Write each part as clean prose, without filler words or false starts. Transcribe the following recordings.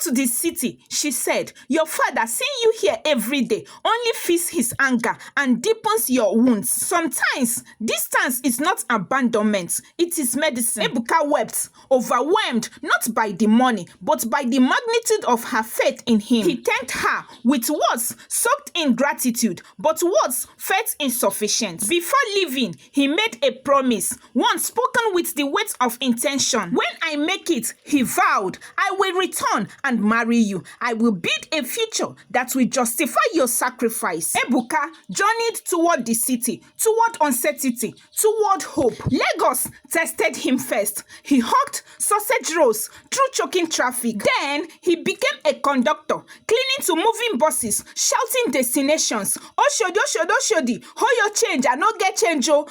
to the city, she said. Your father, seeing you here every day, only feeds his anger and deepens your wounds. Sometimes, distance is not abandonment, it is medicine. Ebuka wept, overwhelmed not by the money, but by the magnitude of her faith in him. He thanked her with words soaked in gratitude, but words felt insufficient. Before leaving, he made a promise, one spoken with the weight of intention. When I make it, he vowed, I will return and marry you. I will build a future that will justify your sacrifice. Ebuka journeyed toward the city, toward uncertainty, toward hope. Lagos tested him first. He hawked sausage rolls through choking traffic. Then he became a conductor, cleaning to moving buses, shouting destinations. Oshodi, Oshodi, Oshodi, hold your change, I no get change. Oh.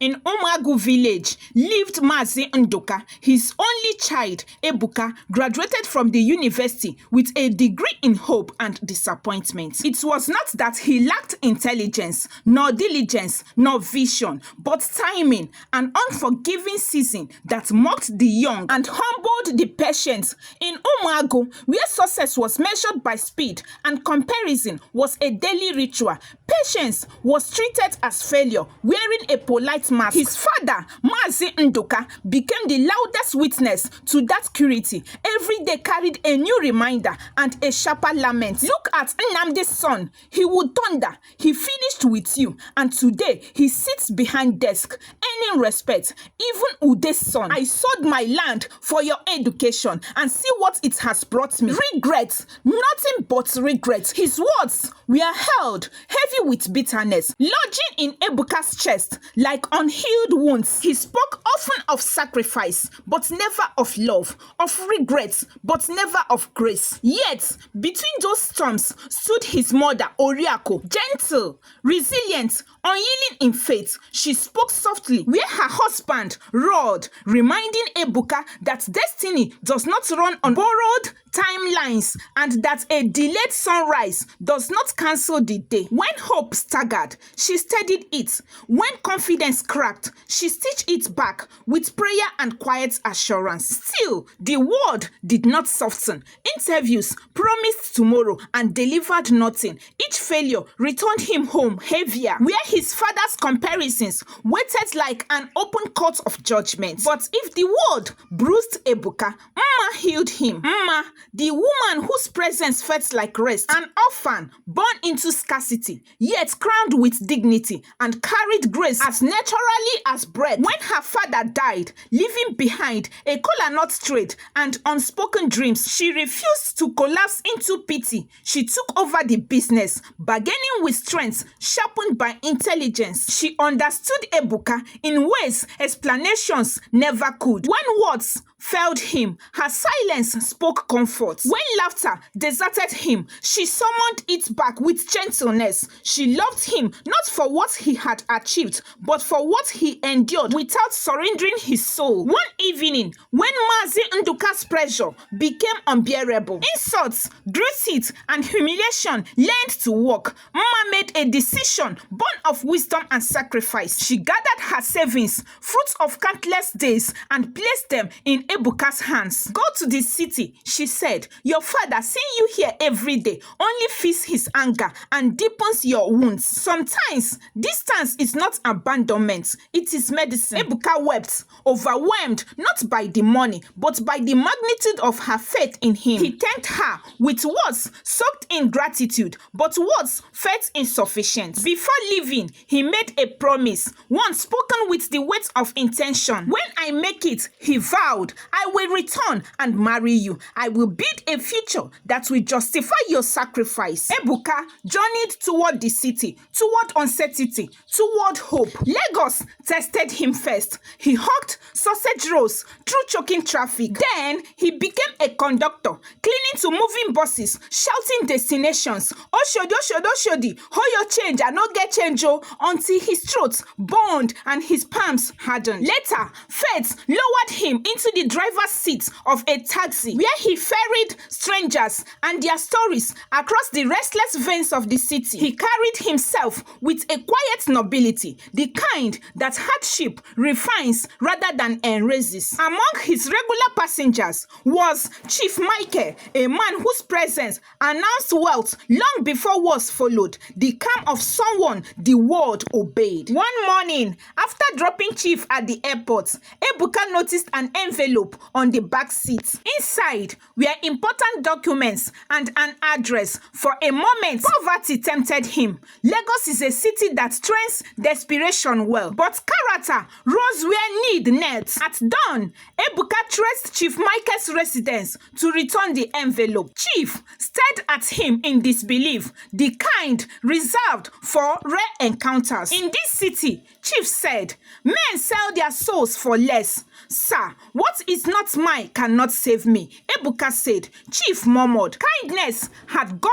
In Umuagu village lived Mazi Nduka. His only child, Ebuka, graduated from the university with a degree in hope and disappointment. It was not that he lacked intelligence, nor diligence, nor vision, but timing, an unforgiving season that mocked the young and humbled the patient. In Umuagu, where success was measured by speed and comparison was a daily ritual, patience was treated as failure, wearing a polite mask. His father, Mazi Nduka, became the loudest witness to that purity. Every day carried a new reminder and a sharper lament. Look at Nnamdi's son. He would thunder. He finished with you. And today, he sits behind desk, earning respect. Even Ude's son. I sold my land for your education and see what it has brought me. Regret. Nothing but regret. His words were held heavy with bitterness, lodging in Ebuka's chest like unhealed wounds. He spoke often of sacrifice, but never of love, of regret, but never of grace. Yet, between those storms stood his mother, Oriaku, gentle, resilient, unyielding in faith. She spoke softly where her husband roared, reminding Ebuka that destiny does not run on borrowed timelines and that a delayed sunrise does not cancel the day. When hope staggered, she steadied it. When confidence cracked, she stitched it back with prayer and quiet assurance. Still, the word did not soften. Interviews promised tomorrow and delivered nothing. Each failure returned him home heavier, where his father's comparisons waited like an open court of judgment. But if the word bruised Ebuka, Mma healed him. Mma, the woman whose presence felt like rest, an orphan born into scarcity, yet crowned with dignity and carried grace as naturally as bread. When her father died, leaving behind a kola nut trade and unspoken dreams, she refused to collapse into pity. She took over the business, bargaining with strength sharpened by intelligence. She understood Ebuka in ways explanations never could. When words failed him, her silence spoke comfort. When laughter deserted him, she summoned it back with gentleness. She loved him not for what he had achieved, but for what he endured without surrendering his soul. One evening, when Mazi Nduka's pressure became unbearable, insults, bruised, and humiliation learned to walk, Mama made a decision born of wisdom and sacrifice. She gathered her savings, fruits of countless days, and placed them in Ebuka's hands. Go to the city, she said. Your father, seeing you here every day, only feeds his anger and deepens your wounds. Sometimes, distance is not abandonment, it is medicine. Ebuka wept, overwhelmed not by the money, but by the magnitude of her faith in him. He thanked her with words soaked in gratitude, but words felt insufficient. Before leaving, he made a promise, one spoken with the weight of intention. When I make it, he vowed, I will return and marry you. I will build a future that will justify your sacrifice. Ebuka journeyed toward the city, toward uncertainty, toward hope. Lagos tested him first. He hawked sausage rolls through choking traffic. Then he became a conductor, cleaning to moving buses, shouting destinations. Oshodi, Oshodi, Oshodi, hold your change, I no get change, oh, until his throat burned and his palms hardened. Later, faith lowered him into the driver's seat of a taxi, where he ferried strangers and their stories across the restless veins of the city. He carried carried himself with a quiet nobility, the kind that hardship refines rather than erases. Among his regular passengers was Chief Michael, a man whose presence announced wealth long before words followed, the calm of someone the world obeyed. One morning, after dropping Chief at the airport, Ebuka noticed an envelope on the back seat. Inside were important documents and an address. For a moment, poverty tempted him. Lagos is a city that trains desperation well, but character rose where need knelt. At dawn, Ebuka traced Chief Michael's residence to return the envelope. Chief stared at him in disbelief, the kind reserved for rare encounters. In this city, Chief said, men sell their souls for less. Sir, what is not mine cannot save me, Ebuka said. Chief murmured. Kindness had gone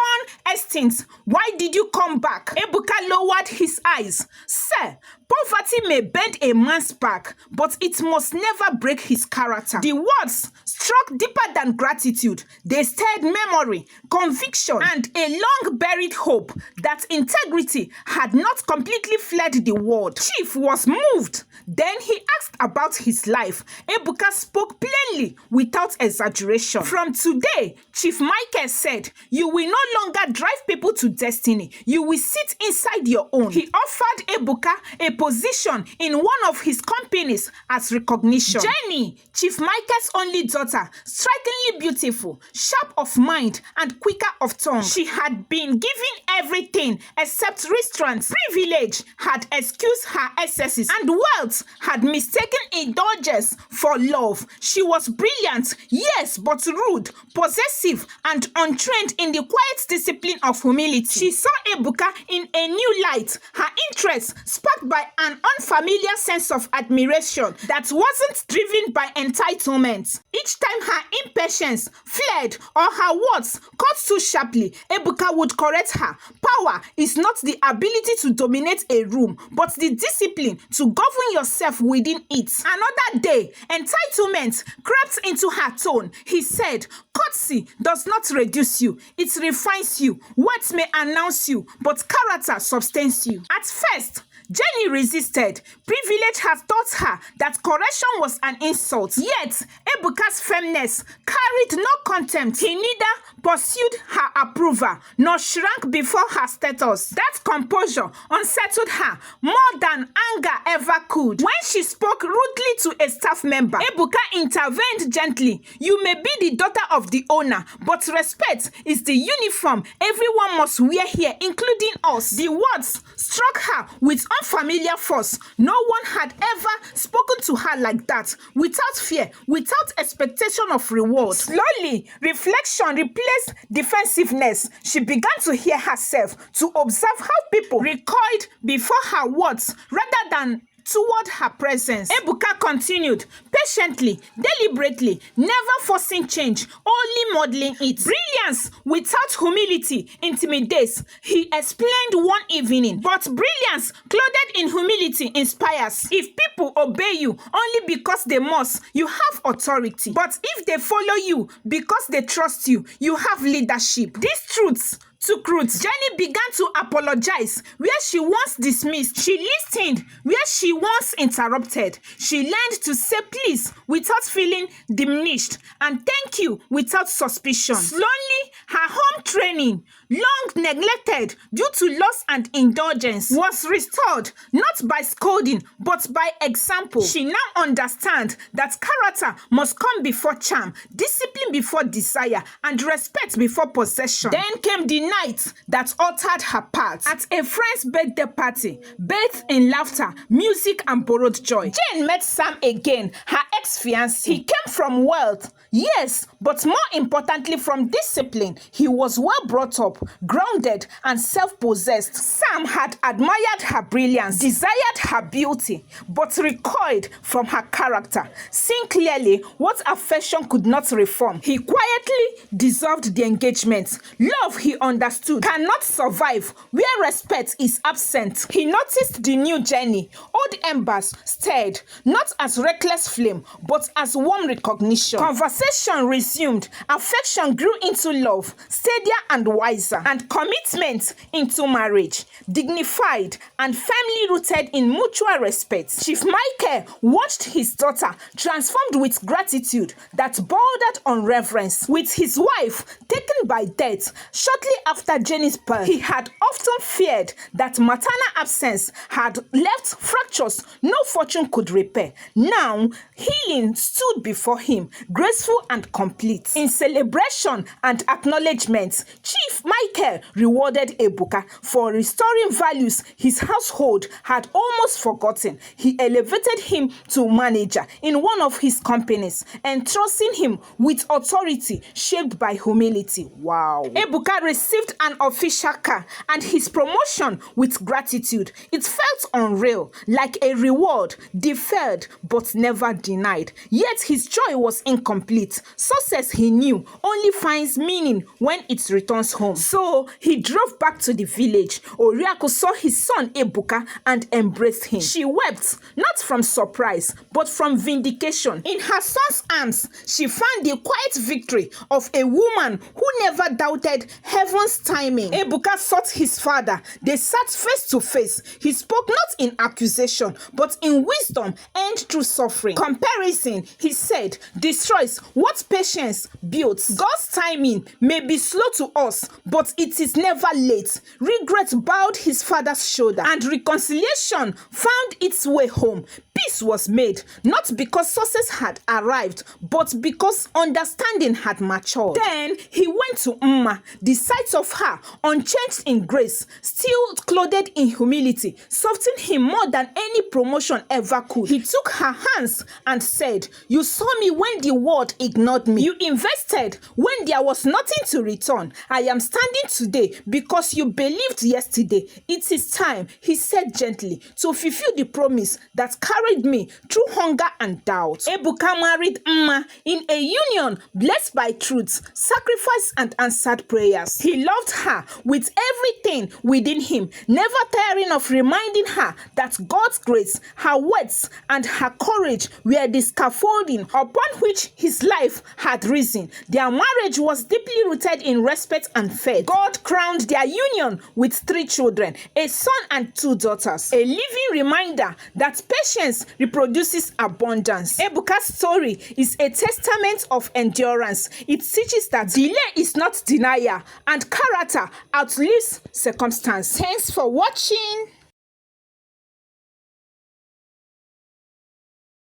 extinct. Why did you come back? Ebuka lowered his eyes. Sir, poverty may bend a man's back, but it must never break his character. The words struck deeper than gratitude. They stirred memory, conviction, and a long-buried hope that integrity had not completely fled the world. Chief was moved. Then he asked about his life. Ebuka spoke plainly without exaggeration. From today, Chief Michael said, you will no longer drive people to destiny. You will sit inside your own. He offered Ebuka a position in one of his companies as recognition. Jenny, Chief Michael's only daughter, strikingly beautiful, sharp of mind, and quicker of tongue. She had been given everything except restraint. Privilege had excused her excesses, and wealth had mistaken indulgence for love. She was brilliant, yes, but rude, possessive, and untrained in the quiet discipline of humility. She saw Ebuka in a new light, her interest sparked by an unfamiliar sense of admiration that wasn't driven by entitlement. Each time her impatience fled or her words cut too sharply, Ebuka would correct her. Power is not the ability to dominate a room, but the discipline to govern yourself within it. Another day, entitlement crept into her tone. He said, courtesy does not reduce you, it refines you. Words may announce you, but character sustains you. At first, Jenny resisted. Privilege had taught her that correction was an insult. Yet, Ebuka's firmness carried no contempt. He neither pursued her approval nor shrank before her status. That composure unsettled her more than anger ever could. When she spoke rudely to a staff member, Ebuka intervened gently. You may be the daughter of the owner, but respect is the uniform everyone must wear here, including us. The words struck her with unfamiliar force. No one had ever spoken to her like that, without fear, without expectation of reward. Slowly, reflection replaced defensiveness. She began to hear herself, to observe how people recoiled before her words rather than toward her presence. Ebuka continued, patiently, deliberately, never forcing change, only modeling it. Brilliance without humility intimidates, he explained one evening. But brilliance clothed in humility inspires. If people obey you only because they must, you have authority. But if they follow you because they trust you, you have leadership. These truths took root. Jenny began to apologize where she once dismissed. She listened where she once interrupted. She learned to say please without feeling diminished and thank you without suspicion. Slowly, her home training, long neglected due to loss and indulgence, was restored not by scolding but by example. She now understands that character must come before charm, discipline before desire, and respect before possession. Then came the night that altered her path. At a friend's birthday party, bathed in laughter, music, and borrowed joy, Jane met Sam again, her ex-fiancé. He came from wealth, yes, but more importantly from discipline. He was well brought up, grounded, and self-possessed. Sam had admired her brilliance, desired her beauty, but recoiled from her character, seeing clearly what affection could not reform. He quietly dissolved the engagement. Love, he understood, understood, cannot survive where respect is absent. He noticed the new journey. Old embers stirred, not as reckless flame, but as warm recognition. Conversation resumed. Affection grew into love, steadier and wiser, and commitment into marriage, dignified and firmly rooted in mutual respect. Chief Michael watched his daughter transformed with gratitude that bordered on reverence. With his wife taken by death shortly after Jenny's birth, he had often feared that maternal absence had left fractures no fortune could repair. Now, healing stood before him, graceful and complete. In celebration and acknowledgement, Chief Michael rewarded Ebuka for restoring values his household had almost forgotten. He elevated him to manager in one of his companies, entrusting him with authority shaped by humility. Wow. Ebuka received an official car and his promotion with gratitude. It felt unreal, like a reward, deferred but never denied. Yet his joy was incomplete. Success, he knew, only finds meaning when it returns home. So he drove back to the village. Oriaku saw his son Ebuka and embraced him. She wept, not from surprise, but from vindication. In her son's arms, she found the quiet victory of a woman who never doubted heaven's timing. Ebuka sought his father. They sat face to face. He spoke not in accusation, but in wisdom and through suffering. Comparison, he said, destroys what patience builds. God's timing may be slow to us, but it is never late. Regret bowed his father's shoulder, and reconciliation found its way home. Peace was made, not because success had arrived, but because understanding had matured. Then he went to Umma. The sight of her, unchanged in grace, still clothed in humility, softened him more than any promotion ever could. He took her hands and said, "You saw me when the world ignored me. You invested when there was nothing to return. I am standing today because you believed yesterday. It is time," he said gently, "to fulfill the promise that carried me through hunger and doubt." Ebuka married Umma in a union blessed by truth, sacrifice, and answered prayers. He loved her with everything within him, never tiring of reminding her that God's grace, her words, and her courage were the scaffolding upon which his life had risen. Their marriage was deeply rooted in respect and faith. God crowned their union with 3 children, a son and 2 daughters, a living reminder that patience reproduces abundance. Ebuka's story is a testament of endurance. It teaches that delay is not denial and character outlives circumstance. Thanks for watching.